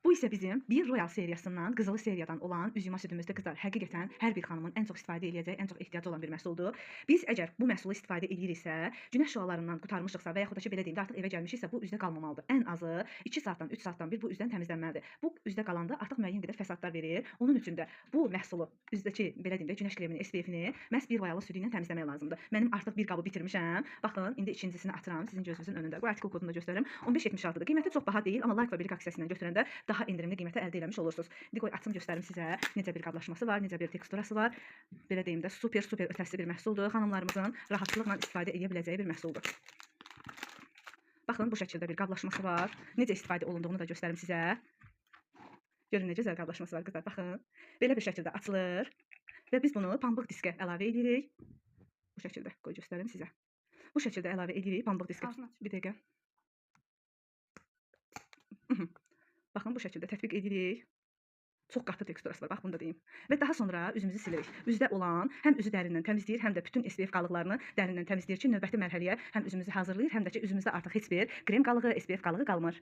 Bu isə bizim bir Royal seriyasından, qızılı seriyadan olan üz yuma südümüzdür qızlar. Həqiqətən hər bir xanımın ən çox istifadə edəcəyi, ən çox ehtiyacı olan bir məhsuldur. Biz əgər bu məhsulu istifadə ediriksə, günəş şüalarından qurtarmışıqsa və yaxud da ki, belə deyim də, artıq evə gəlmişiksə, bu üzdə qalmamalıdır. Ən azı 2 saatdan, 3 saatdan bir bu üzdən təmizlənməlidir. Bu üzdə qalanda artıq müəyyən qədər fəsadlar verir. Onun üçün də bu məhsulu üzdəki, belə deyim də, günəş kremini, SPF-ni məhz bir Royal südü ilə təmizləmək lazımdır. Mənim artıq bir qabı bitirmişəm. Baxın, indi ikincisini atıram sizin gözünüzün önündə. Bu artikel kodunu da göstərirəm. 15.76-dır. Qiyməti çox baha deyil, amma like və birik aksiyasından götürəndə daha endirimli qiymətə əldə eləmiş olursunuz. İndi qoy açım göstərim sizə necə bir qablaşması var, necə bir teksturası var. Belə deyim də super ötəsi bir məhsuldur. Xanımlarımızın rahatlıqla istifadə edə biləcəyi bir məhsuldur. Baxın bu şəkildə bir qablaşması var. Necə istifadə olunduğunu da göstərim sizə. Görün necə gözəl qablaşması var qızlar. Baxın. Belə bir şəkildə açılır və biz bunu pambıq diskə əlavə edirik. Bu şəkildə qoy göstərim sizə. Bu şəkildə əlavə edirik pambıq diskə. Bir dəqiqə. Baxın bu şəkildə tətbiq edirik. Çox qatı teksturası var, bax bunu da deyim. Və daha sonra üzümüzü silirik. Üzdə olan həm üzü dərindən təmizləyir, həm də bütün SPF qalıqlarını dərindən təmizləyir ki, növbəti mərhələyə həm üzümüzü hazırlayır, həm də ki, üzümüzdə artıq heç bir krem qalığı, SPF qalığı qalmır.